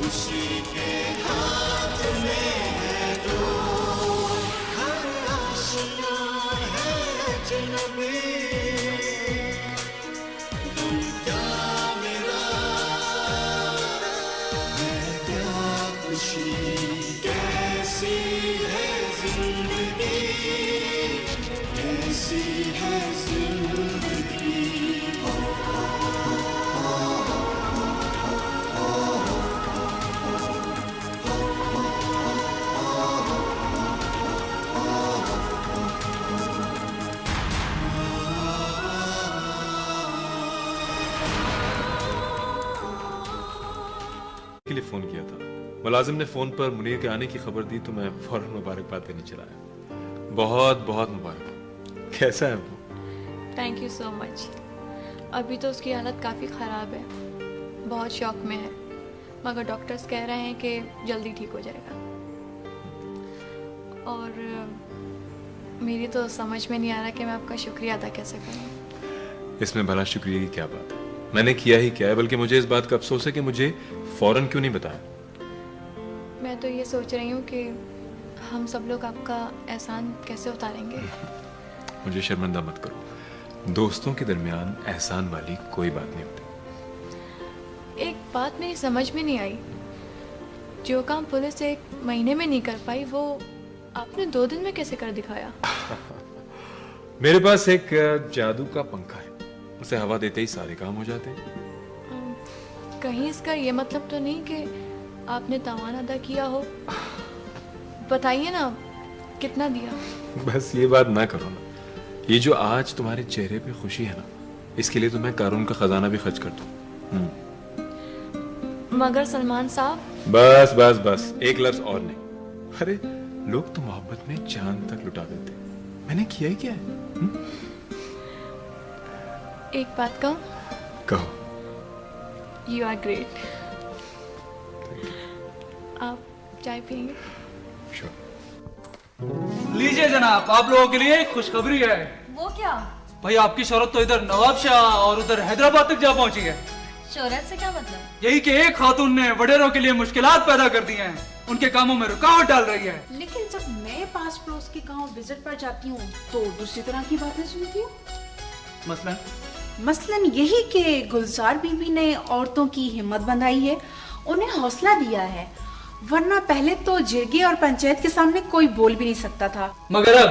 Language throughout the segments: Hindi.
उसी के हाथ में है तो हर आशिना है अजनबी तुम क्या मेरा मैं क्या खुशी कैसी है जिंदगी कैसी है जिंदगी के लिए फोन किया था। मुलाजिम ने फोन पर मुनीर के आने की खबर दी तो मैं फौरन मुबारकबाद देने चला आया। बहुत बहुत मुबारक। कैसा है वो? Thank you so much. अभी तो उसकी हालत काफ़ी ख़राब है, बहुत शॉक में है, मगर डॉक्टर्स कह रहे हैं कि जल्दी ठीक हो जाएगा। और मेरी तो समझ में नहीं आ रहा कि मैं आपका शुक्रिया अदा कैसे करूँ। इसमें भला शुक्रिया की क्या बात है? मैंने किया ही क्या है, बल्कि मुझे इस बात का अफसोस है कि मुझे फौरन क्यों नहीं बताया। मैं तो ये सोच रही हूँ कि हम सब लोग आपका एहसान कैसे उतारेंगे। मुझे शर्मिंदा मत करो। दोस्तों के दरमियान एहसान वाली कोई बात नहीं होती। एक बात मेरी समझ में नहीं आई, जो काम पुलिस 1 महीने में नहीं कर पाई वो आपने 2 दिन में कैसे कर दिखाया। मेरे पास एक जादू का पंखा है, उसे हवा देते ही सारे काम हो जाते हैं। कहीं इसका ये मतलब तो नहीं कि आपने तावान अदा किया हो। बताइए ना कितना दिया। बस ये बात ना करो ना। ये जो आज तुम्हारे चेहरे पे खुशी है ना, इसके लिए तो मैं कारून का खजाना भी खर्च कर दूं। मगर सलमान साहब। बस बस बस, एक लफ्ज और नहीं। अरे लोग तो मोहब्बत में जान तक लुटा देते, मैंने किया ही क्या है? एक बात कहूं? कहो। You are great. आप चाय पियेंगे? श्योर। लीजिए जनाब, आप लोगों के लिए एक खुशखबरी है। वो क्या? भाई आपकी शोहरत तो इधर नवाबशाह और उधर हैदराबाद तक जा पहुंची है। शोहरत से क्या मतलब? यही कि एक खातून ने वडेरों के लिए मुश्किलात पैदा कर दी हैं, उनके कामों में रुकावट डाल रही है। लेकिन जब मैं पास पड़ोस के गांव विजिट पर जाती हूँ तो दूसरी तरह की बातें सुनती हूँ। मसलन यही कि गुलजार बीबी ने औरतों की हिम्मत बंधाई है, उन्हें हौसला दिया है, वरना पहले तो जिरगे और पंचायत के सामने कोई बोल भी नहीं सकता था। मगर अब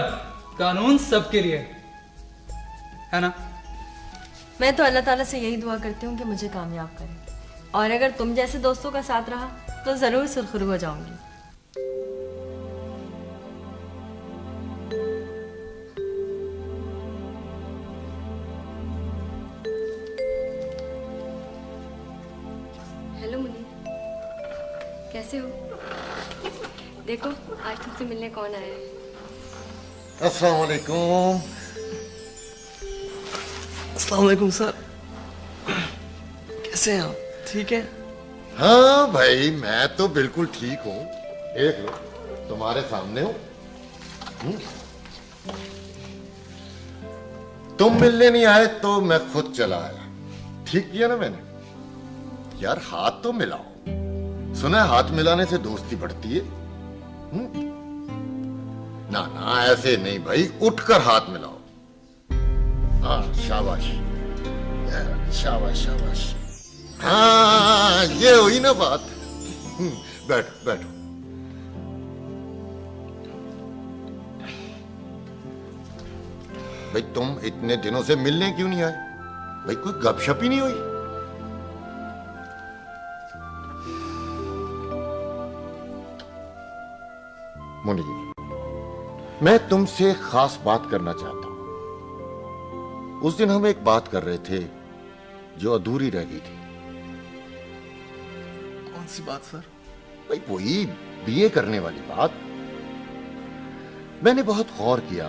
कानून सबके लिए है ना। मैं तो अल्लाह ताला से यही दुआ करती हूँ कि मुझे कामयाब करे, और अगर तुम जैसे दोस्तों का साथ रहा तो जरूर सुरखरू हो जाऊंगी। हेलो मुनीर, कैसे हो? देखो आज तुमसे मिलने कौन आया है। अस्सलाम वालेकुम। अस्सलाम वालेकुम सर, कैसे हैं आप? ठीक है? हाँ भाई, मैं तो बिल्कुल ठीक हूँ। देख लो, तुम्हारे सामने हूँ। तुम मिलने नहीं आए तो मैं खुद चला आया। ठीक किया ना मैंने? यार हाथ तो मिलाओ। सुना है हाथ मिलाने से दोस्ती बढ़ती है। ना ना ऐसे नहीं भाई, उठकर हाथ मिलाओ। हाँ शाबाश शाबाश शाबाश। हाँ ये हुई ना बात। बैठो बैठो। भाई तुम इतने दिनों से मिलने क्यों नहीं आए? भाई कोई गपशप ही नहीं हुई? मुनीर, मैं तुमसे खास बात करना चाहता हूं। उस दिन हम एक बात कर रहे थे जो अधूरी रह गई थी। कौन सी बात सर? भाई वही बीए करने वाली बात। मैंने बहुत गौर किया,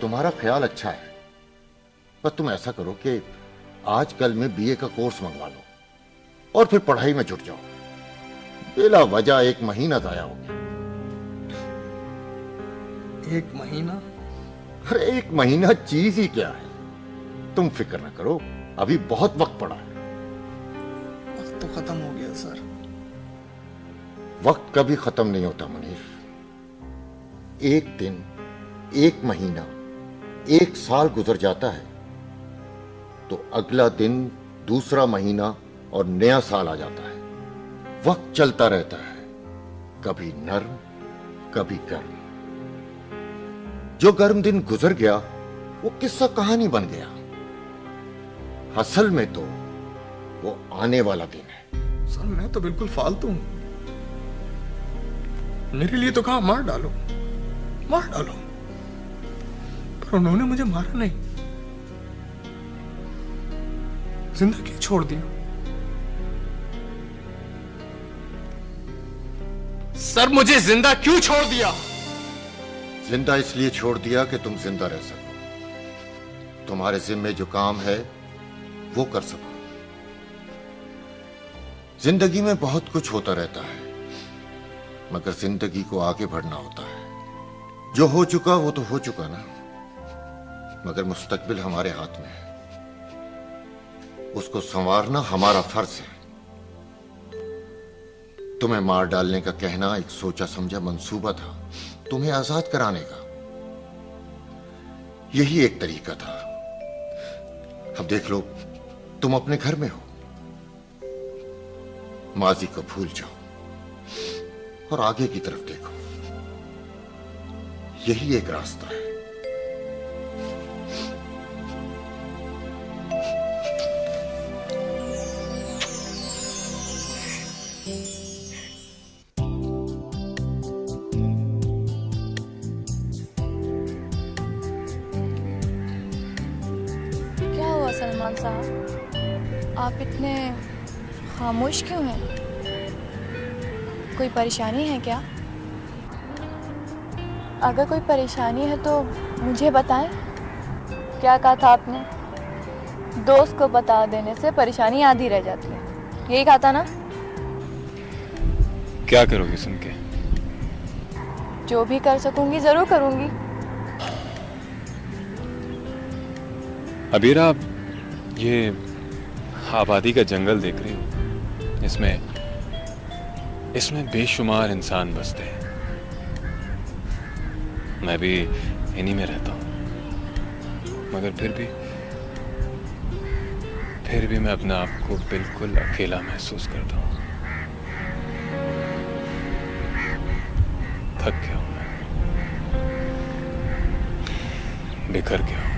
तुम्हारा ख्याल अच्छा है, पर तुम ऐसा करो कि आजकल में बीए का कोर्स मंगवा लो और फिर पढ़ाई में जुट जाओ। बेला वजह 1 महीना जाया हो गया। 1 महीना? अरे 1 महीना चीज ही क्या है, तुम फिक्र ना करो, अभी बहुत वक्त पड़ा है। तो खत्म हो गया सर। वक्त कभी खत्म नहीं होता मुनीर। एक दिन, एक महीना, एक साल गुजर जाता है तो अगला दिन, दूसरा महीना और नया साल आ जाता है। वक्त चलता रहता है, कभी नर्म, कभी गर्म। जो गर्म दिन गुजर गया वो किस्सा कहानी बन गया। असल में तो वो आने वाला दिन है। सर मैं तो बिल्कुल फालतू हूं। मेरे लिए तो कहा मार डालो, मार डालो, पर उन्होंने मुझे मारा नहीं, जिंदा क्यों छोड़ दिया? सर मुझे जिंदा क्यों छोड़ दिया? जिंदा इसलिए छोड़ दिया कि तुम जिंदा रह सको, तुम्हारे जिम्मे जो काम है वो कर सको। जिंदगी में बहुत कुछ होता रहता है, मगर जिंदगी को आगे बढ़ना होता है। जो हो चुका वो तो हो चुका ना, मगर मुस्तकबिल हमारे हाथ में है। उसको संवारना हमारा फर्ज है। तुम्हें मार डालने का कहना एक सोचा समझा मंसूबा था, तुम्हें आजाद कराने का। यही एक तरीका था। अब देख लो, तुम अपने घर में हो। माजी को भूल जाओ और आगे की तरफ देखो। यही एक रास्ता है। क्या हुआ सलमान साहब, आप इतने खामोश क्यों हैं? कोई परेशानी है क्या? अगर कोई परेशानी है तो मुझे बताएं। क्या कहा था आपने? दोस्त को बता देने से परेशानी आधी रह जाती है, यही कहा था ना? क्या करोगी सुन के? जो भी कर सकूंगी जरूर करूंगी। अबीरा, आप ये आबादी का जंगल देख रही हो? इसमें बेशुमार इंसान बसते हैं। मैं भी इन्हीं में रहता हूं, मगर फिर भी मैं अपने आप को बिल्कुल अकेला महसूस करता हूं। थक गया हूं मैं, बिखर गया हूं।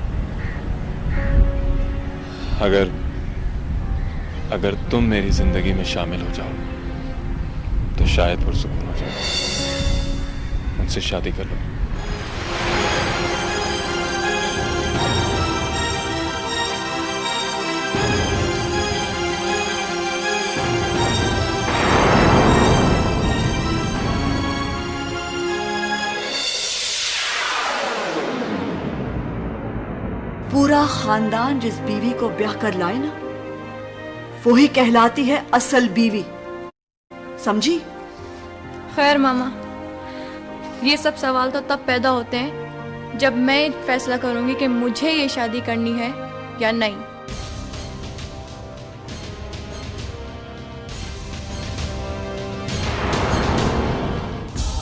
अगर तुम मेरी जिंदगी में शामिल हो जाओ तो शायद पुरसुकून हो जाओ। मुझसे शादी कर लो। पूरा खानदान जिस बीवी को ब्याह कर लाए ना, वो ही कहलाती है असल बीवी, समझी? खैर मामा, ये सब सवाल तो तब पैदा होते हैं जब मैं फैसला करूंगी कि मुझे ये शादी करनी है या नहीं।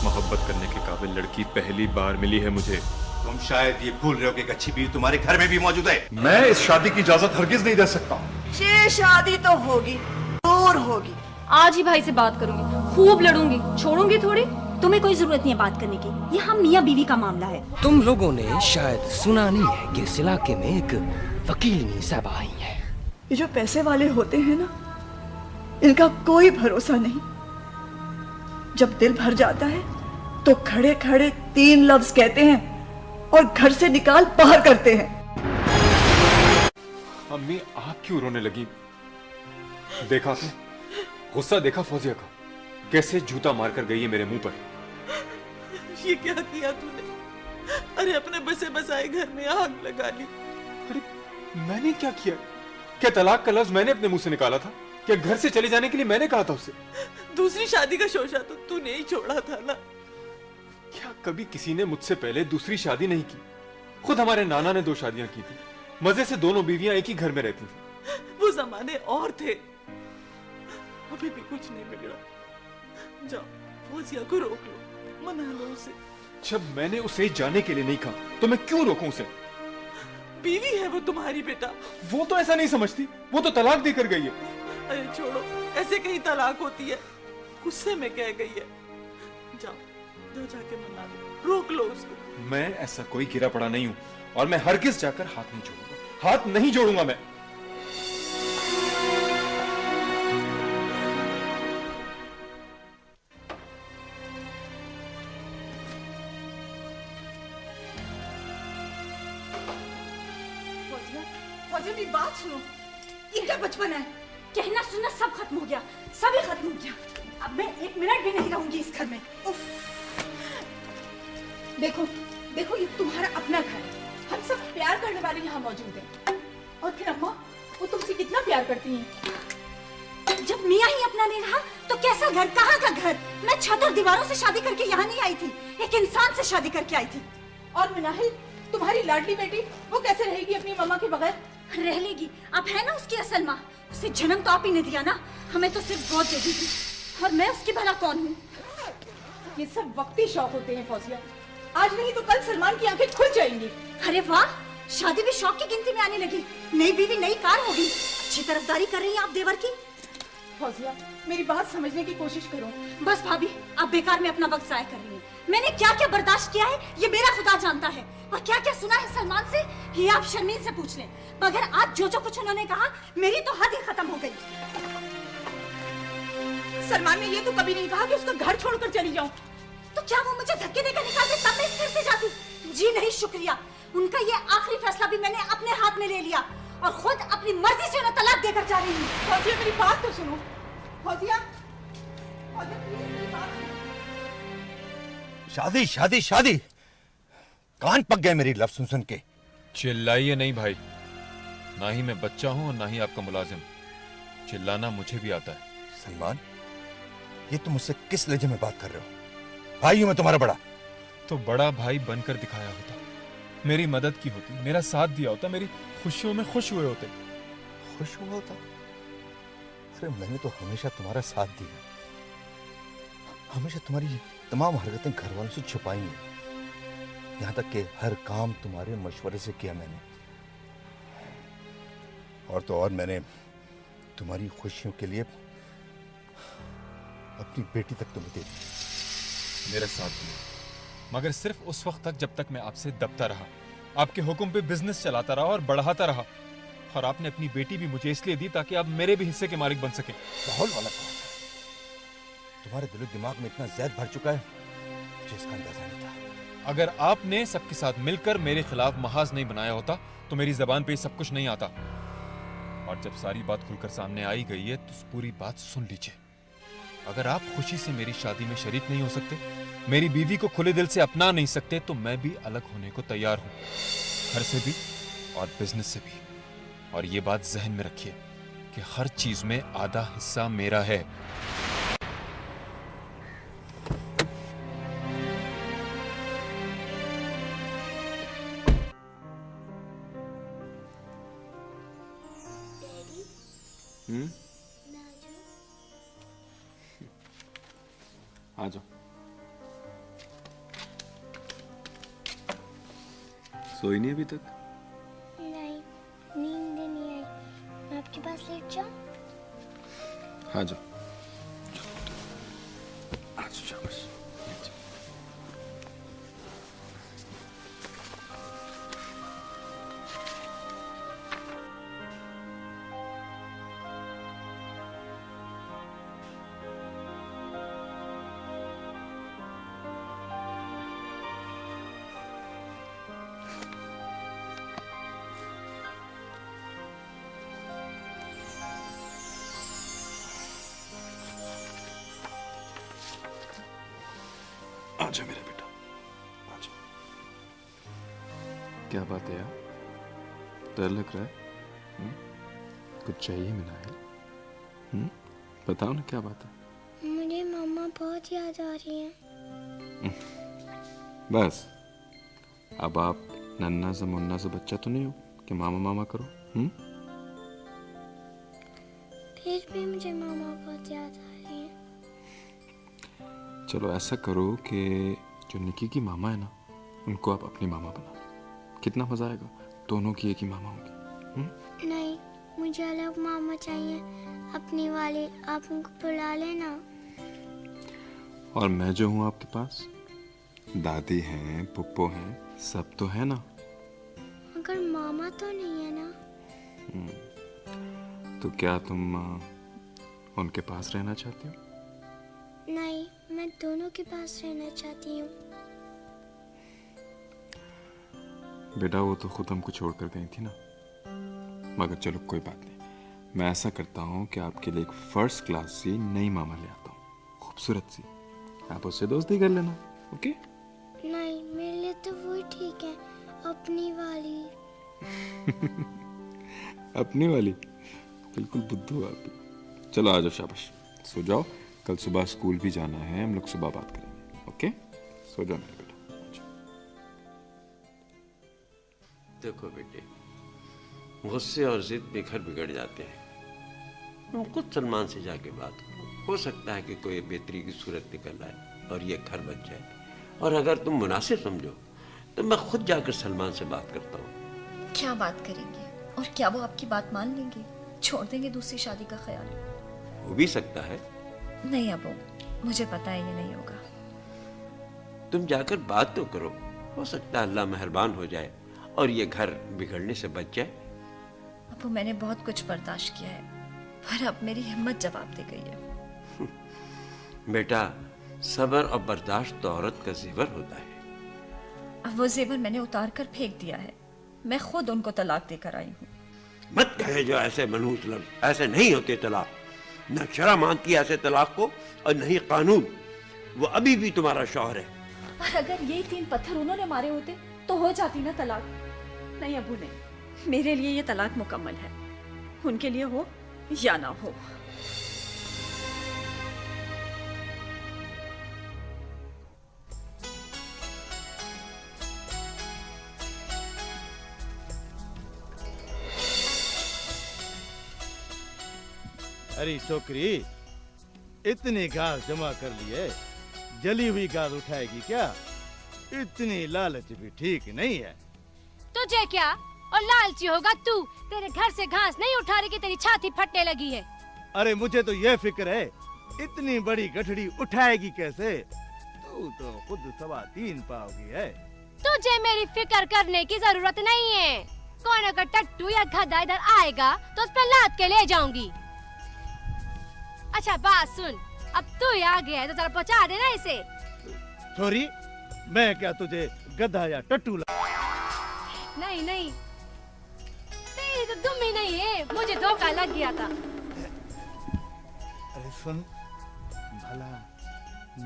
मोहब्बत करने के काबिल लड़की पहली बार मिली है मुझे। तुम शायद ये भूल रहे हो कि एक अच्छी बीवी तुम्हारे घर में भी मौजूद है। मैं इस शादी की इजाजत हरगिज नहीं दे सकता। ये शादी तो होगी, दूर होगी। आज ही भाई से बात करूंगी, खूब लड़ूंगी, छोड़ूंगी थोड़ी। तुम्हें कोई जरूरत नहीं है बात करने की, ये हम मियाँ बीवी का मामला है। तुम लोगों ने शायद सुना नहीं है कि इस इलाके में एक वकीलनी साहब आई है। ये जो पैसे वाले होते हैं ना, इनका कोई भरोसा नहीं। जब दिल भर जाता है तो खड़े खड़े 3 लफ्ज कहते हैं और घर से निकाल बाहर करते हैं। अम्मी, आप क्यों रोने लगी? देखा आपने? गुस्सा देखा फौजिया का? कैसे जूता मारकर गई है मेरे मुंह पर। ये क्या किया तूने? अरे अपने बसे बसाए घर में आग लगा ली। अरे मैंने क्या किया? क्या तलाक का लफ्ज मैंने अपने मुंह से निकाला था? क्या घर से चले जाने के लिए मैंने कहा था उससे? दूसरी शादी का शोशा तो तूने ही छोड़ा था ना। क्या कभी किसी ने मुझसे पहले दूसरी शादी नहीं की? खुद हमारे नाना ने 2 शादियां की थी। मजे से दोनों बीवियां एक ही घर में रहती थी। वो जमाने और थे। अभी भी कुछ नहीं बिगड़ा। जाओ फौजिया को रोक लो, मना लो उसे। जब मैंने उसे जाने के लिए नहीं कहा तो मैं क्यों रोकूं उसे? बीवी है वो तुम्हारी बेटा। वो तो ऐसा नहीं समझती, वो तो तलाक देकर गई है। अरे छोड़ो, ऐसे कहीं तलाक होती है, गुस्से में कह गई है। जाओ जाओ जाके मना लो, रोक लो उसको। मैं ऐसा कोई गिरा पड़ा नहीं हूं और मैं हरगिज जाकर हाथ नहीं जोड़ूंगा, हाथ नहीं जोड़ूंगा मैं। मेरी बात सुनो, ये क्या बचपन है? कहना सुनना सब खत्म हो गया, सभी खत्म हो गया। अब मैं एक मिनट भी नहीं रहूंगी इस घर में। उफ। देखो देखो, ये तुम्हारा अपना घर है, हम सब प्यार करने वाले यहाँ मौजूद हैं। और फिर अम्मा, वो तुमसे कितना प्यार करती हैं। जब मियाँ ही अपना नहीं रहा तो कैसा घर, कहाँ का घर? मैं छत और दीवारों से शादी करके यहाँ नहीं आई थी, एक इंसान से शादी करके आई थी। और मिनाहिल, तुम्हारी लाडली बेटी, वो कैसे रहेगी अपनी मम्मा के बगैर? रह लेगी, आप है ना उसकी असल माँ। उसे जन्म तो आप ही ने दिया ना, हमें तो सिर्फ गोद दे दी थी। और मैं उसकी भला कौन हूँ? ये सब वक्ती शौक होते हैं फौजिया, आज नहीं तो कल सलमान की आंखें खुल जाएंगी। अरे वाह, शादी भी शौक की गिनती में आने लगी। नई बीवी नई कार होगी। अच्छी तरफदारी कर रही हैं आप देवर की। फौजिया, मेरी बात समझने की कोशिश करो। बस भाभी, आप बेकार में अपना वक्त जाया कर रही हैं। मैंने क्या क्या बर्दाश्त किया है ये मेरा खुदा जानता है, और क्या क्या सुना है सलमान से ये आप शर्मीन से पूछ लें। मगर आज जो जो कुछ उन्होंने कहा, मेरी तो हद ही खत्म हो गई। सलमान ने ये तो कभी नहीं कहा कि उसका घर छोड़कर चली जाऊं। तो क्या वो मुझे धक्के देकर निकाल दे तब मैं इस घर से जाती? जी नहीं, शुक्रिया। उनका ये आखिरी फैसला भी मैंने अपने हाथ में ले लिया और खुद अपनी मर्जी से उन्हें तलाक देकर जा रही हूँ। फौजिया, मेरी बात तो सुनो। फौजिया, फौजिया प्लीज मेरी बात सुनो। शादी शादी शादी, कान पक गए मेरी लफ्ज सुन सुन के। चिल्लाइए नहीं भाई, ना ही मैं बच्चा हूं और ना ही आपका मुलाजिम। चिल्लाना मुझे भी आता है। सलमान, ये तुम मुझसे किस लहजे में बात कर रहे हो? भाई हूं मैं तुम्हारा बड़ा। तो बड़ा भाई बनकर दिखाया होता, मेरी मदद की होती, मेरा साथ दिया होता, मेरी खुशियों में खुश हुए होते। खुश हुआ होता? अरे मैंने तो हमेशा तुम्हारा साथ दिया, हमेशा तुम्हारी तमाम हरकतें घर वालों से छुपाई हैं, यहां तक कि हर काम तुम्हारे मशवरे से किया मैंने। और तो और मैंने तुम्हारी खुशियों के लिए अपनी बेटी तक तुम्हें दे दी। मेरे साथ दिया, मगर सिर्फ उस वक्त तक जब तक मैं आपसे दबता रहा, आपके हुक्म पे बिजनेस चलाता रहा और बढ़ाता रहा। और आपने अपनी बेटी भी मुझे इसलिए दी ताकि आप मेरे भी हिस्से के मालिक बन सके। माहौल वाला कौन है? तुम्हारे दिलो दिमाग में इतना जहर भर चुका है, मुझे इसका अंदाजा नहीं था। अगर आपने सबके साथ मिलकर मेरे खिलाफ महाज नहीं बनाया होता तो मेरी जबान पे ये सब कुछ नहीं आता। और जब सारी बात खुलकर सामने आई गई है तो पूरी बात सुन लीजिए। अगर आप खुशी से मेरी शादी में शरीक नहीं हो सकते, मेरी बीवी को खुले दिल से अपना नहीं सकते, तो मैं भी अलग होने को तैयार हूं, घर से भी और बिजनेस से भी। और ये बात जहन में रखिए कि हर चीज में आधा हिस्सा मेरा है। आ जाओ। सोई नहीं अभी तक? नहीं, नींद नहीं आई। मैं आपके पास लेट जाऊं? आ जाओ। आ जाओ, शाबाश। आजा मेरा बेटा, आजा। क्या बात है यार, डर लग रहा है? कुछ चाहिए मिनाहिल? बताओ ना क्या बात है। मुझे मम्मा बहुत याद आ रही है। बस अब आप नन्ना सा मुन्ना सा बच्चा तो नहीं हो कि मामा मामा करो। फिर भी मुझे मामा बहुत याद आ रही है। चलो ऐसा करो कि जो निकी की मामा है ना, उनको आप अपनी मामा बना। कितना मजा आएगा, दोनों की एक ही मामा होगी। नहीं, मुझे अलग मामा चाहिए, अपनी वाली। आप उनको बुला लेना। और मैं जो हूँ आपके पास, दादी हैं, पुप्पो हैं, सब तो है ना। मगर मामा तो नहीं है ना। तो क्या तुम उनके पास रहना चाहती हो? नहीं, मैं दोनों के पास रहना चाहती हूँ। बेटा वो तो खुद हमको छोड़कर गई थी ना। मगर चलो कोई बात नहीं, मैं ऐसा करता हूँ कि आपके लिए एक फर्स्ट क्लास सी नई मामा ले आता हूँ, खूबसूरत सी। आप उससे दोस्ती कर लेना, ओके? नहीं, मेरे लिए तो वो ठीक है, अपनी वाली। अपनी वाली? बिल्कुल बुद्धू आप। चलो आ जाओ, शाबाश, सो जाओ। कल सुबह स्कूल भी जाना है, हम लोग सुबह बात करेंगे, ओके? सो जाओ मेरे बेटा। देखो बेटे, गुस्से और जिद में घर बिगड़ जाते हैं। तुम खुद सलमान से जाके बात करो, हो सकता है कि कोई बेहतरी की सूरत निकल आए और ये घर बच जाए। और अगर तुम मुनासिब समझो तो मैं खुद जाकर सलमान से बात करता हूँ। क्या बात करेंगे और क्या वो आपकी बात मान लेंगे? छोड़ देंगे दूसरी शादी का ख्याल? हो भी सकता है। नहीं अबू, मुझे पता है ये नहीं होगा। तुम जाकर बात तो करो, हो सकता है अल्लाह मेहरबान हो जाए और ये घर बिगड़ने से बच जाए। अबू मैंने बहुत कुछ बर्दाश्त किया है, पर अब मेरी हिम्मत जवाब दे गई है। बेटा, सब्र और बर्दाश्त तो औरत का जेवर होता है। अब वो जेवर मैंने उतार कर फेंक दिया है। मैं खुद उनको तलाक देकर आई हूँ। मत कहे जो ऐसे मनहूस लफ्ज़, ऐसे नहीं होते तलाक। न शरअ मानती है ऐसे तलाक को और नहीं कानून। वो अभी भी तुम्हारा शौहर है। और अगर ये 3 पत्थर उन्होंने मारे होते तो हो जाती ना तलाक। नहीं अबू नहीं, मेरे लिए ये तलाक मुकम्मल है। उनके लिए हो या ना हो। अरे छोकरी, इतनी घास जमा कर लिए, जली हुई घास उठाएगी क्या? इतनी लालच भी ठीक नहीं है। तुझे क्या और लालची होगा तू? तेरे घर से घास नहीं उठा रही कि तेरी छाती फटने लगी है। अरे मुझे तो ये फिक्र है, इतनी बड़ी गठड़ी उठाएगी कैसे? तू तो खुद 3.25 पाव की है। तुझे मेरी फिक्र करने की जरूरत नहीं है। कौन अगर टट्टू या गधा इधर आएगा तो उस पर लाद के ले जाऊंगी। अच्छा बात सुन, अब तू ही आ गया है तो जरा पहुंचा देना इसे। सॉरी, मैं क्या तुझे गधा या टट्टू नहीं नहीं, तेरी तो दुम ही नहीं है, मुझे धोखा लग गया था। अरे सुन, भला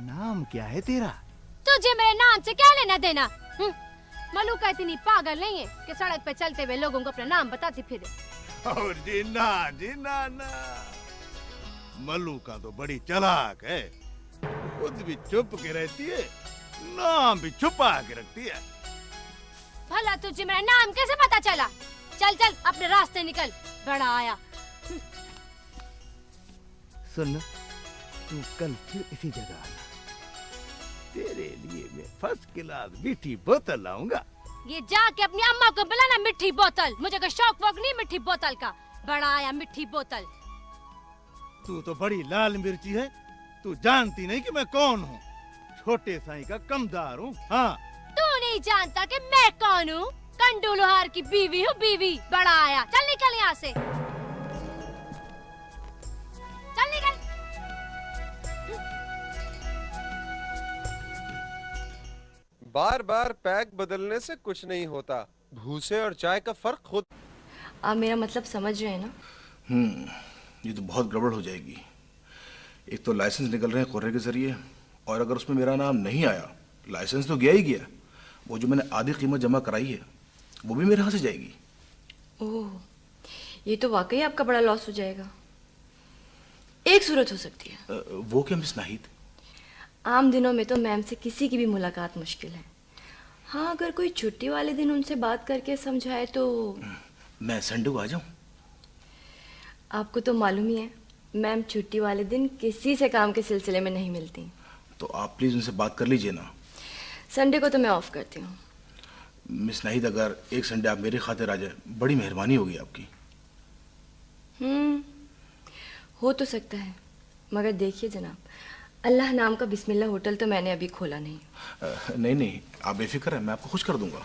नाम क्या है तेरा? तुझे मेरे नाम से क्या लेना देना? मलूका इतनी पागल नहीं है कि सड़क पे चलते हुए लोगों को अपना नाम बताती फिरे। और जी ना ना, मलूका तो बड़ी चालाक है, खुद भी छुप के रहती है, नाम भी छुपा के रखती है। भला तुझे मेरा नाम कैसे पता चला? चल चल अपने रास्ते निकल, बड़ा आया। सुन, तू कल फिर इसी जगह आना, तेरे लिए मैं फर्स्ट क्लास मीठी बोतल लाऊंगा। ये जाके अपनी अम्मा को बुलाना मिठी बोतल। मुझे कोई शौक वोक नहीं मिठी बोतल का। बड़ा आया मिठी बोतल। तू तो बड़ी लाल मिर्ची है, तू जानती नहीं कि मैं कौन हूँ? छोटे साईं का कमदार हूँ। हाँ, तू नहीं जानता कि मैं कौन हूँ? कंडू लोहार की बीवी हूँ, बीवी। बड़ा आया, चल निकल यहाँ से, चल निकल। बार बार पैक बदलने से कुछ नहीं होता, भूसे और चाय का फर्क खुद। आप मेरा मतलब समझ रहे हैं ना? ये तो बहुत गड़बड़ हो जाएगी। एक तो लाइसेंस निकल रहे हैं कोरियर के जरिए, और अगर उसमें मेरा नाम नहीं आया, लाइसेंस तो गया ही गया, वो जो मैंने आधी कीमत जमा कराई है वो भी मेरे हाथ से जाएगी। ओह, ये तो वाकई आपका बड़ा लॉस हो जाएगा। एक सूरत हो सकती है। वो क्या मिस नाहिद? आम दिनों में तो मैम से किसी की भी मुलाकात मुश्किल है। हाँ, अगर कोई छुट्टी वाले दिन उनसे बात करके समझाए तो। मैं संडे को आ जाऊं? आपको तो मालूम ही है मैम छुट्टी वाले दिन किसी से काम के सिलसिले में नहीं मिलती। तो आप प्लीज उनसे बात कर लीजिए ना। संडे को तो मैं ऑफ करती हूँ। मिस नाहिद, अगर एक संडे आप मेरी खातिर आ जाए, बड़ी मेहरबानी होगी आपकी। हो तो सकता है, मगर देखिए जनाब, अल्लाह नाम का बिस्मिल्लाह होटल तो मैंने अभी खोला नहीं। नहीं, आप बेफिक्र हैं, मैं आपको खुश कर दूंगा।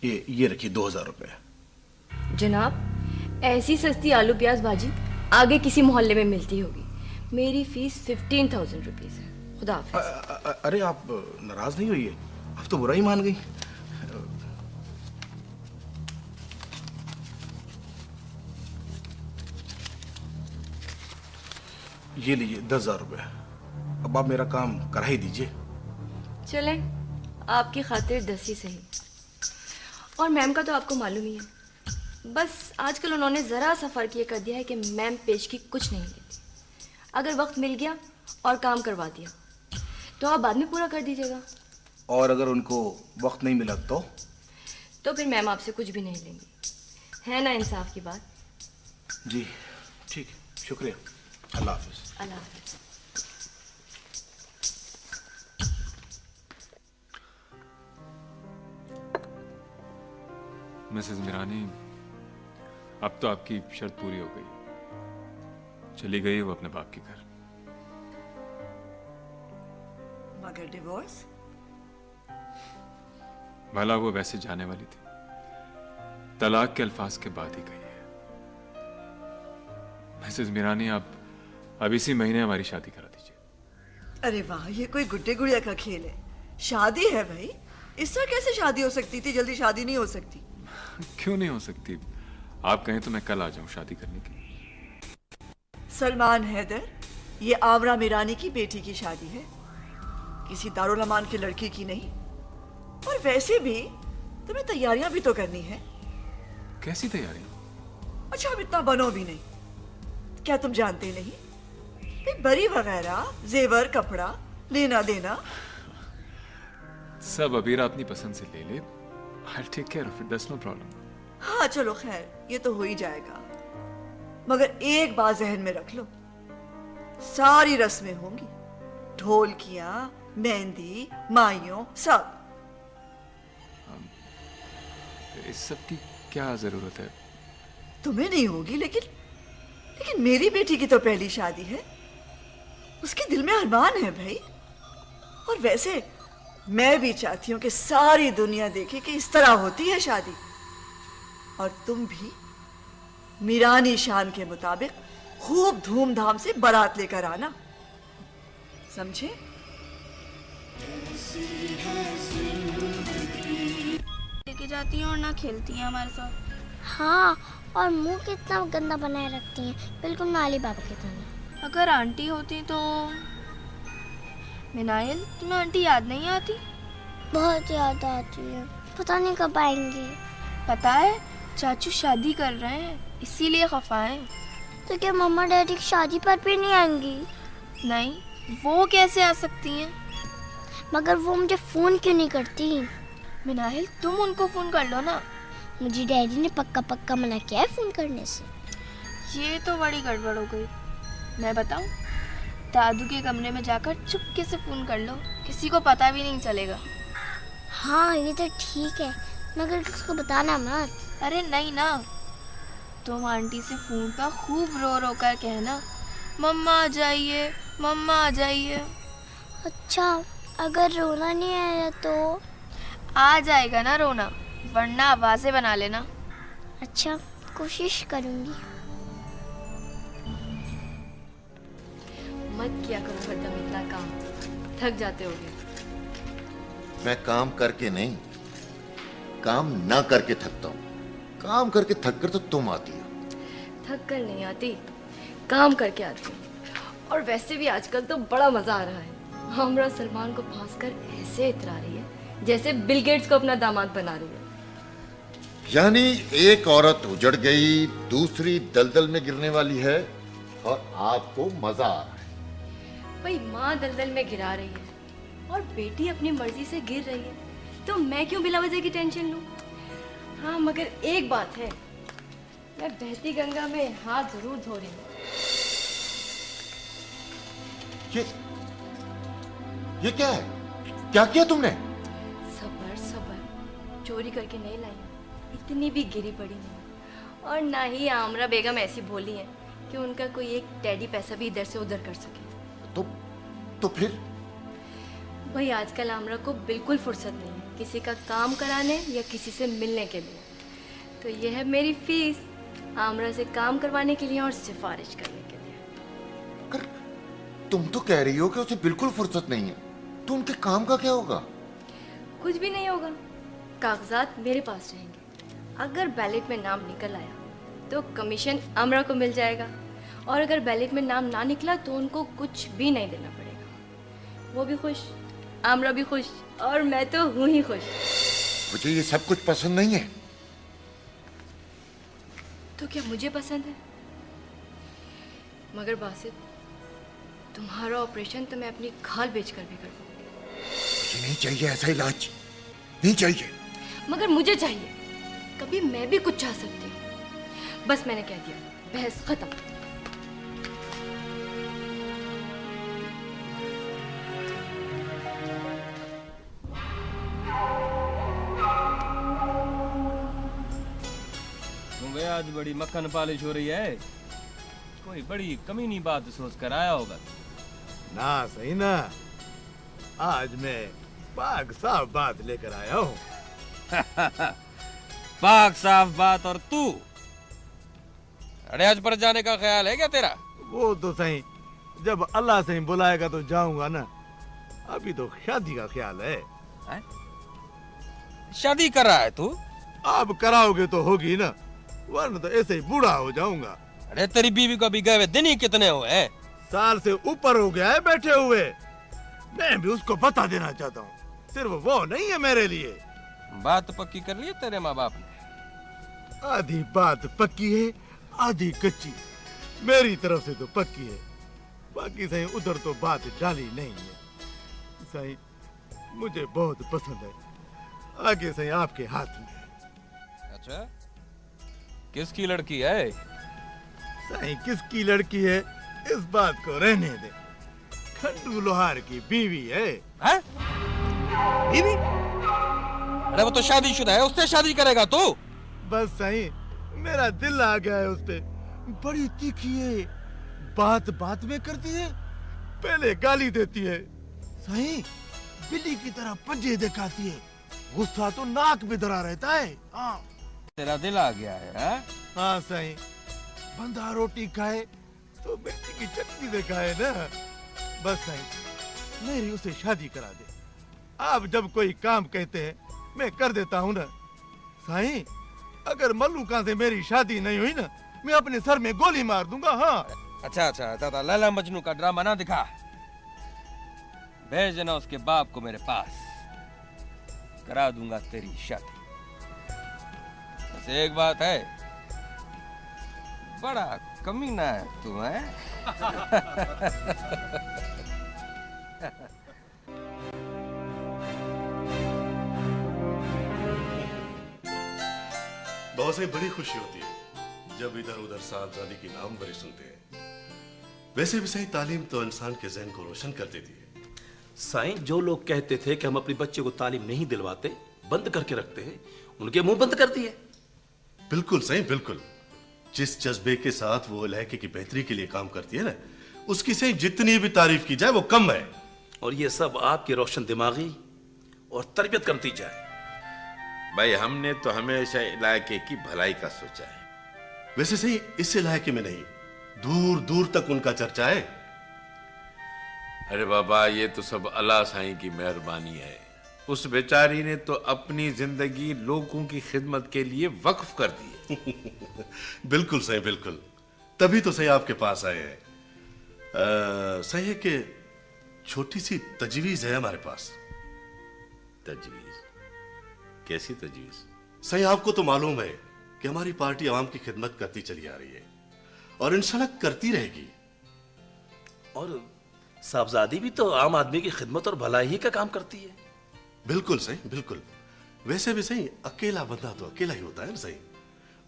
ये रखिए 2000 रुपए। जनाब, ऐसी सस्ती आलू प्याज भाजी आगे किसी मोहल्ले में मिलती होगी। मेरी फीस 15,000 रुपीज है। खुदा हाफिज। अरे आप नाराज नहीं होइए, आप तो बुरा ही मान गई। ये लीजिए 10,000 रुपए। अब आप मेरा काम करा ही दीजिए। चलें, आपकी खातिर 10 ही सही। और मैम का तो आपको मालूम ही है, बस आजकल उन्होंने ज़रा सा फ़र्क ये कर दिया है कि मैम पेश की कुछ नहीं लेती। अगर वक्त मिल गया और काम करवा दिया तो आप बाद में पूरा कर दीजिएगा। और अगर उनको वक्त नहीं मिला तो फिर मैम आपसे कुछ भी नहीं लेंगी। है ना इंसाफ की बात? जी ठीक, शुक्रिया। अल्लाह हाफिज। अल्लाह हाफिज। मिसेस मीरानी, अब तो आपकी शर्त पूरी हो गई। चली गई वो अपने बाप के घर। मगर डिवोर्स? भला वो वैसे जाने वाली थी, तलाक के अल्फाज के बाद ही गई है। मिसेस मीरानी, आप अब इसी महीने हमारी शादी करा दीजिए। अरे वाह, ये कोई गुड्डे गुड़िया का खेल है। शादी है भाई, इससे कैसे शादी हो सकती थी? जल्दी शादी नहीं हो सकती। क्यों नहीं हो सकती? आप कहें तो मैं कल आ जाऊं शादी करने के लिए। सलमान हैदर, ये आमरा मीरानी की बेटी की शादी है, किसी दारुल अमान की लड़की की नहीं। और वैसे भी तुम्हें तैयारियां भी तो करनी है। कैसी तैयारियां? अच्छा, अब इतना बनो भी नहीं। क्या तुम जानते नहीं? बरी वगैरह, जेवर, कपड़ा, लेना देना सब अबीरा अपनी पसंद से ले ले। I'll take care of it, that's no problem. हाँ चलो खैर, ये तो हो ही जाएगा। मगर एक बात जहन में रख लो, सारी रस्में होंगी, ढोलकियां, मेहंदी, माइयों, सब। इस सब की क्या जरूरत है? तुम्हें नहीं होगी, लेकिन मेरी बेटी की तो पहली शादी है, उसके दिल में अरमान है भाई। और वैसे मैं भी चाहती हूँ कि सारी दुनिया देखे कि इस तरह होती है शादी। और तुम भी मीरानी शान के मुताबिक खूब धूमधाम से बारात लेकर आना, समझे? लेके जाती हैं और ना खेलती हैं हमारे साथ। हाँ, और मुंह कितना गंदा बनाए रखती हैं, बिल्कुल नाली बाबा की तरह। अगर आंटी होती तो। मिनाइल, तुम्हें आंटी याद नहीं आती? बहुत याद आती है, पता नहीं कब आएंगी। पता है, चाचू शादी कर रहे हैं, इसीलिए खफा हैं। तो क्या मम्मा डैडी की शादी पर भी नहीं आएंगी? नहीं, वो कैसे आ सकती हैं? मगर वो मुझे फोन क्यों नहीं करती? मिनाइल, तुम उनको फोन कर लो ना। मुझे डैडी ने पक्का मना किया है फोन करने से। ये तो बड़ी गड़बड़ हो गई। मैं बताऊं? दादू के कमरे में जाकर चुपके से फोन कर लो, किसी को पता भी नहीं चलेगा। हाँ ये तो ठीक है, मगर किसको बताना मत। अरे नहीं ना, तुम आंटी से फोन पर खूब रो रो कर कहना, मम्मा आ जाइए, मम्मा आ जाइए। अच्छा, अगर रोना नहीं आया तो? आ जाएगा ना रोना, वरना आवाजें बना लेना। अच्छा, कोशिश करूंगी। मत किया करो हरदम इतना काम, थक जाते होगे। मैं काम करके नहीं, काम ना करके थकता हूँ। काम करके थक कर तो तुम आती हो। थक कर नहीं आती, काम करके आती हूँ। और वैसे भी आजकल तो बड़ा मजा आ रहा है। हमरा सलमान को फांस कर ऐसे इतरा रही है जैसे बिल गेट्स को अपना दामाद बना रही है। यानी एक औरत उजड़ गई, दूसरी दलदल में गिरने वाली है, और आपको मजा आ रहा है। भाई, माँ दलदल में गिरा रही है और बेटी अपनी मर्जी से गिर रही है, तो मैं क्यों बिला वजह की टेंशन लूं? हाँ, मगर एक बात है, मैं बहती गंगा में हाथ जरूर धो रही हूँ। ये क्या है? क्या किया तुमने? सबर सबर, चोरी करके नहीं लाई हूँ, इतनी भी गिरी पड़ी नहीं। और ना ही आमरा बेगम ऐसी भोली है कि उनका कोई एक टेडी पैसा भी इधर से उधर कर सके। तो फिर? भाई आजकल आमरा को बिल्कुल फुर्सत नहीं है किसी का काम कराने या किसी से मिलने के लिए। तो यह है मेरी फीस आमरा से काम करवाने के लिए और सिफारिश करने के लिए। तुम तो कह रही हो कि उसे बिल्कुल फुर्सत नहीं है, तो उनके काम का क्या होगा? कुछ भी नहीं होगा, कागजात मेरे पास रहेंगे। अगर बैलेट में नाम निकल आया तो कमीशन आमरा को मिल जाएगा, और अगर बैलेट में नाम ना निकला तो उनको कुछ भी नहीं देना पड़ेगा। वो भी खुश, आमरा भी खुश, और मैं तो हूं ही खुश। मुझे ये सब कुछ पसंद नहीं है। तो क्या मुझे पसंद है? मगर बासित, तुम्हारा ऑपरेशन तो मैं अपनी खाल बेचकर भी कर दूंगी। मुझे नहीं चाहिए ऐसा इलाज, नहीं चाहिए। मगर मुझे चाहिए, कभी मैं भी कुछ चाह सकती हूँ। बस मैंने कह दिया, बहस खत्म। आज बड़ी मक्खन पालिश हो रही है, कोई बड़ी कमीनी बात सोच कर आया होगा। ना सही ना, आज मैं पाक साफ बात लेकर आया हूँ। पाक साफ बात, और तू अड़याज पर जाने का ख्याल है क्या तेरा? वो तो सही, जब अल्लाह सही बुलाएगा तो जाऊंगा ना। अभी तो शादी का ख्याल है। शादी कर रहा है तू? अब कराओगे तो होगी ना, वरना तो ऐसे ही बूढ़ा हो जाऊंगा। अरे तेरी बीवी को अभी गए हुए दिन ही कितने हुए हैं? साल से ऊपर हो गया है बैठे हुए। मैं भी उसको बता देना चाहता हूँ, सिर्फ वो नहीं है मेरे लिए। बात पक्की कर ली तेरे माँ बाप ने? आधी बात पक्की है, आधी कच्ची। मेरी तरफ से तो पक्की है, बाकी सही उधर तो बात डाली नहीं है। सही मुझे बहुत पसंद है, आगे सही आपके हाथ में। अच्छा, किसकी लड़की है? सही किसकी लड़की है इस बात को रहने दे। खंडू लोहार की बीवी है। बीवी? अरे वो तो शादीशुदा है, उससे शादी करेगा तू? बस सही मेरा दिल आ गया है उस पे। बड़ी तीखी है, बात बात में करती है, पहले गाली देती है, सही बिल्ली की तरह पंजे दिखाती है, गुस्सा तो नाक में धरा रहता है। हाँ तेरा दिल आ गया है? हाँ सही, बंधा रोटी खाए तो बेटी की चटनी से खाए ना। बस सही मेरी उसे शादी करा दे। आप जब कोई काम कहते हैं मैं कर देता हूँ ना। साईं, अगर मल्लूका से मेरी शादी नहीं हुई ना, मैं अपने सर में गोली मार दूंगा। हाँ अच्छा अच्छा दादा, लैला मजनू का ड्रामा ना दिखा, भेज देना उसके बाप को मेरे पास, करा दूंगा तेरी शादी। बस एक बात है, बड़ा कमीना है तू, है? बहुत से बड़ी खुशी होती है जब इधर उधर साहबजादी की नामवरी सुनते हैं। वैसे भी सही तालीम तो इंसान के ज़हन को रोशन कर देती है। साईं, जो लोग कहते थे कि हम अपने बच्चे को तालीम नहीं दिलवाते, बंद करके रखते हैं, उनके मुंह बंद कर दिए। बिल्कुल सही, बिल्कुल। जिस जज्बे के साथ वो इलाके की बेहतरी के लिए काम करती है ना, उसकी सही जितनी भी तारीफ की जाए वो कम है। और ये सब आपकी रोशन दिमागी और तरबियत का नतीजा है। भाई, हमने तो हमेशा इलाके की भलाई का सोचा है। वैसे सही इस इलाके में नहीं, दूर दूर तक उनका चर्चा है। अरे बाबा, ये तो सब अल्लाह साईं की मेहरबानी है। उस बेचारी ने तो अपनी जिंदगी लोगों की खिदमत के लिए वक्फ कर दी है। बिल्कुल सही, बिल्कुल। तभी तो सही आपके पास आए हैं। सही है कि छोटी सी तजवीज है हमारे पास। तजवीज? कैसी तजवीज? सही, आपको तो मालूम है कि हमारी पार्टी आवाम की खिदमत करती चली आ रही है और इंशाल्लाह करती रहेगी। और साहबजादी भी तो आम आदमी की खिदमत और भलाई ही का काम करती है। बिल्कुल सही, बिल्कुल। वैसे भी सही, अकेला बंदा तो अकेला ही होता है ना। सही,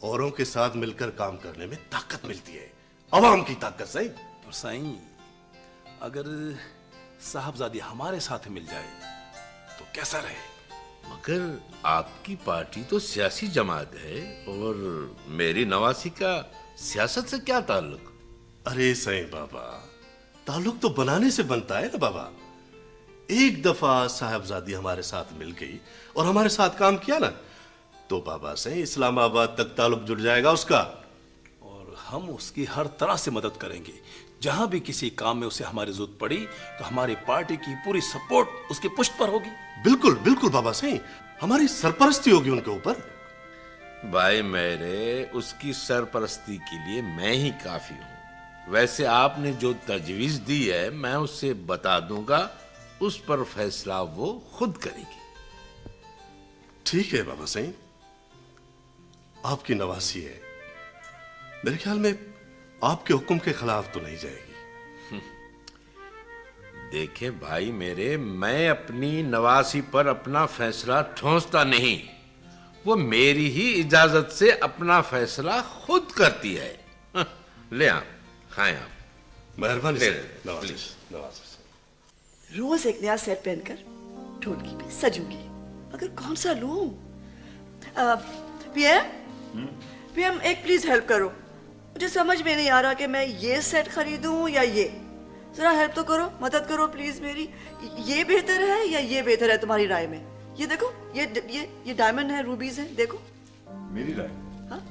औरों के साथ मिलकर काम करने में ताकत मिलती है, अवाम की ताकत। सही और साईं, अगर साहबजादी हमारे साथ मिल जाए तो कैसा रहे? मगर आपकी पार्टी तो सियासी जमात है और मेरी नवासी का सियासत से क्या ताल्लुक? अरे सही बाबा, ताल्लुक तो बनाने से बनता है ना बाबा। एक दफा साहबजादी हमारे साथ मिल गई और हमारे साथ काम किया ना, तो बाबा से इस्लामाबाद तक ताल्लुक जुड़ जाएगा उसका। और हम उसकी हर तरह से मदद करेंगे। जहां भी किसी काम में उसे हमारी जरूरत पड़ी तो हमारी पार्टी की पूरी सपोर्ट उसकी पुष्ट पर होगी। बिल्कुल बिल्कुल बाबा सही, हमारी सरपरस्ती होगी उनके ऊपर। भाई मेरे, उसकी सरपरस्ती के लिए मैं ही काफी हूं। वैसे आपने जो तजवीज दी है मैं उससे बता दूंगा, उस पर फैसला वो खुद करेगी। ठीक है बाबा सही, आपकी नवासी है, मेरे ख्याल में आपके हुक्म के खिलाफ तो नहीं जाएगी। देखें भाई मेरे, मैं अपनी नवासी पर अपना फैसला ठोंसता नहीं, वो मेरी ही इजाजत से अपना फैसला खुद करती है। ले आप खाएं आप। मेहरबानी ले, नवाज। रोज एक नया सेट पहनकर ढोलकी पे सजूंगी, मगर कौन सा लूं? पीएम एक प्लीज हेल्प करो, मुझे समझ में नहीं आ रहा कि मैं ये सेट खरीदूं या ये। जरा हेल्प तो करो, मदद करो प्लीज मेरी। ये बेहतर है या ये बेहतर है तुम्हारी राय में? ये देखो, ये डायमंड है, रूबीज है, देखो। मेरी राय? हाँ?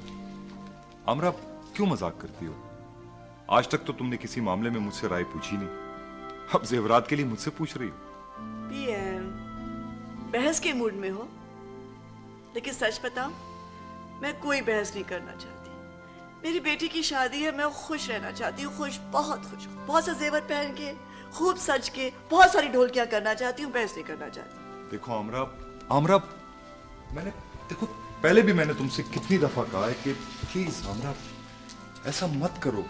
आमरा, क्यों मजाक करती हो? आज तक तो तुमने किसी मामले में मुझसे राय पूछी नहीं, अब जेवरात के लिए मुझसे पूछ रही हो। पीएम, बहस के मूड में हो, लेकिन सच बताऊं, मैं कोई बहस नहीं करना चाहती। मेरी बेटी की शादी है, मैं खुश रहना चाहती हूँ, खुश, बहुत खुश, बहुत सा जेवर पहन के, खूब सज के, बहुत सारी ढोलकियां करना चाहती हूँ, बहस नहीं करना चाहती। देखो आमरा, मैंने देखो पहले भी मैंने तुमसे कितनी दफा कहा है कि प्लीज आमरा ऐसा मत करो,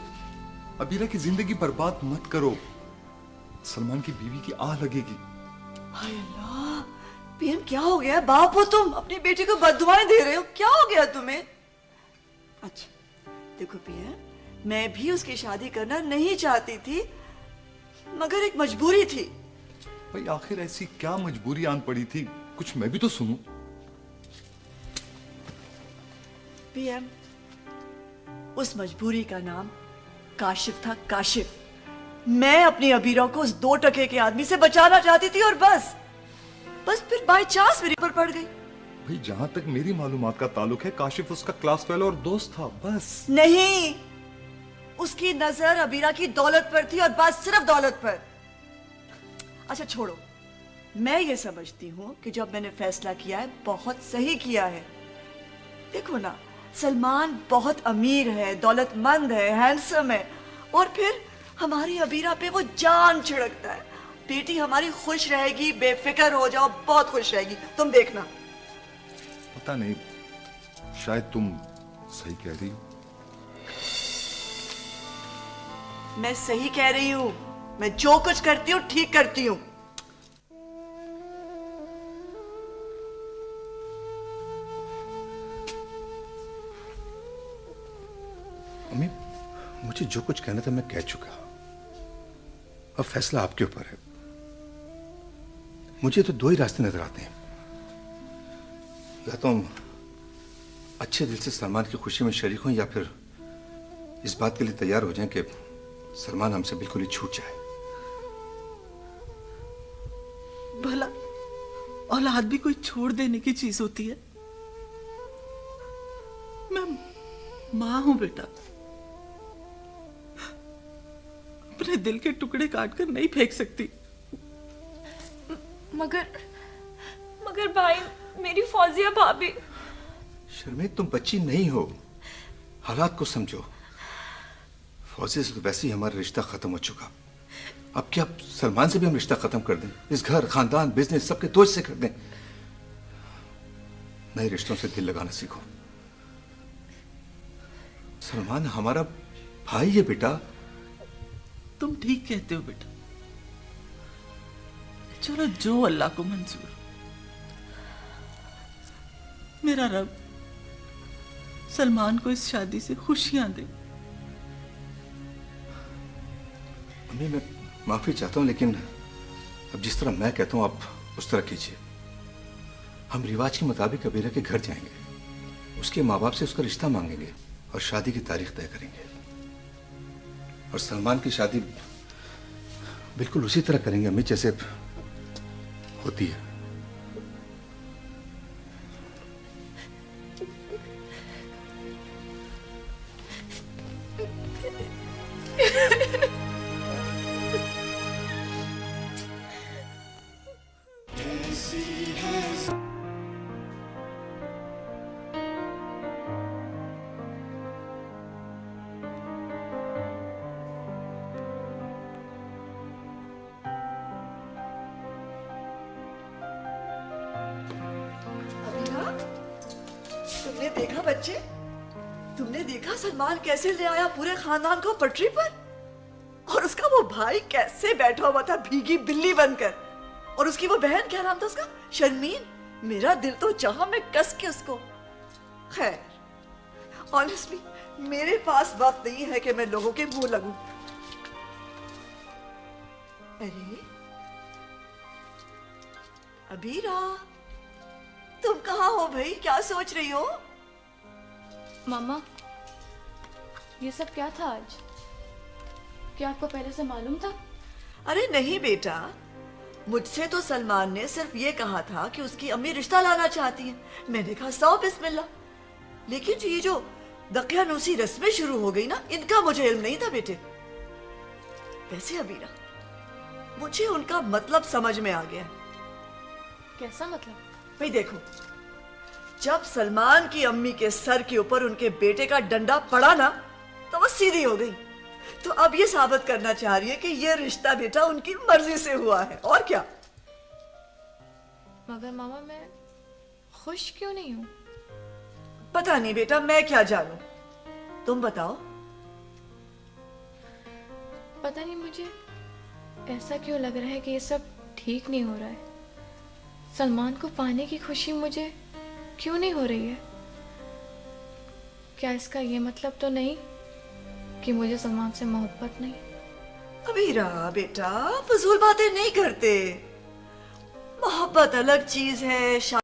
अबीरा की जिंदगी बर्बाद मत करो, सलमान की बीवी की आह लगेगी। हाय अल्लाह, पीएम क्या हो गया? बाप हो तुम, अपनी बेटी को बददुआएं दे रहे हो, क्या हो गया तुम्हें? अच्छा देखो पीएम, मैं भी उसकी शादी करना नहीं चाहती थी, मगर एक मजबूरी थी। भाई आखिर ऐसी क्या मजबूरी आन पड़ी थी, कुछ मैं भी तो सुनूं। पीएम, उस मजबूरी का नाम काशिफ था, काशिफ। मैं अपनी अबीरा को उस 2 टके के आदमी से बचाना चाहती थी और बस फिर बाय चांस मेरे पर पड़ गई। भाई जहां तक मेरी मालूमात का ताल्लुक है, काशिफ उसका क्लास फेलो और दोस्त था, बस। नहीं, उसकी नजर अबीरा की दौलत पर थी और बस सिर्फ दौलत पर। अच्छा छोड़ो, मैं ये समझती हूँ कि जब मैंने फैसला किया है बहुत सही किया है। देखो ना, सलमान बहुत अमीर है, दौलतमंद है, हैंडसम है, और फिर हमारी अबीरा पे वो जान छिड़कता है। बेटी हमारी खुश रहेगी, बेफिक्र हो जाओ, बहुत खुश रहेगी, तुम देखना। पता नहीं, शायद तुम सही कह रही हो। मैं सही कह रही हूँ, मैं जो कुछ करती हूँ ठीक करती हूँ। अम्मी, मुझे जो कुछ कहना था मैं कह चुका, अब फैसला आपके ऊपर है। मुझे तो 2 ही रास्ते नजर आते हैं, या तो हम अच्छे दिल से सलमान की खुशी में शरीक हों, या फिर इस बात के लिए तैयार हो जाएं कि सलमान हमसे बिल्कुल ही छूट जाए। भला औलाद भी कोई छोड़ देने की चीज होती है? मैं मां हूं बेटा, अपने दिल के टुकड़े काटकर नहीं फेंक सकती। मगर भाई, मेरी फौजिया भाभी। शर्मीत, तुम बच्ची नहीं हो, हालात को समझो। फौजी से तो वैसे ही हमारा रिश्ता खत्म हो चुका, अब क्या सलमान से भी हम रिश्ता खत्म कर दें? इस घर, खानदान, बिजनेस सबके दोस्त से कर दें? नए रिश्तों से दिल लगाना सीखो। सलमान हमारा भाई है बेटा। तुम ठीक कहते हो बेटा, चलो जो अल्लाह को मंजूर। मेरा रब सलमान को इस शादी से खुशियां दे। अम्मी मैं माफी चाहता हूँ, लेकिन अब जिस तरह मैं कहता हूँ आप उस तरह कीजिए। हम रिवाज के मुताबिक अबीरा के घर जाएंगे, उसके माँ बाप से उसका रिश्ता मांगेंगे और शादी की तारीख तय करेंगे। और सलमान की शादी बिल्कुल उसी तरह करेंगे अम्मी जैसे होती है। तुमने देखा बच्चे, तुमने देखा सलमान कैसे ले आया पूरे खानदान को पटरी पर, और उसका वो भाई कैसे बैठा हुआ था भीगी बिल्ली बनकर, और उसकी वो बहन क्या नाम था उसका, शर्मीन। मेरा दिल तो चाहा मैं कस के उसको। खैर ऑनेस्टली मेरे पास वक्त नहीं है कि मैं लोगों के मुंह लगूं। अरे अबीरा, तुम कहाँ हो भाई, क्या सोच रही हो? मामा, ये सब क्या था आज? क्या आपको पहले से मालूम था? अरे नहीं बेटा, मुझसे तो सलमान ने सिर्फ ये कहा था कि उसकी अम्मी रिश्ता लाना चाहती है। मैंने कहा 100 बिस्मिल्लाह। लेकिन ये जो दकियानूसी रस्में शुरू हो गई ना, इनका मुझे इल्म नहीं था बेटे। वैसे अबीरा, मुझे उनका मतलब समझ में आ गया। कैसा मतलब? भाई देखो, जब सलमान की अम्मी के सर के ऊपर उनके बेटे का डंडा पड़ा ना, तो वो सीधी हो गई। तो अब ये साबित करना चाह रही है कि ये रिश्ता बेटा उनकी मर्जी से हुआ है, और क्या। मगर मामा मैं खुश क्यों नहीं हूँ? पता नहीं बेटा, मैं क्या जानूं, तुम बताओ। पता नहीं, मुझे ऐसा क्यों लग रहा है कि ये सब ठीक नहीं हो रहा है। सलमान को पाने की खुशी मुझे क्यों नहीं हो रही है? क्या इसका ये मतलब तो नहीं कि मुझे सलमान से मोहब्बत नहीं? अबीरा बेटा, फजूल बातें नहीं करते। मोहब्बत अलग चीज है,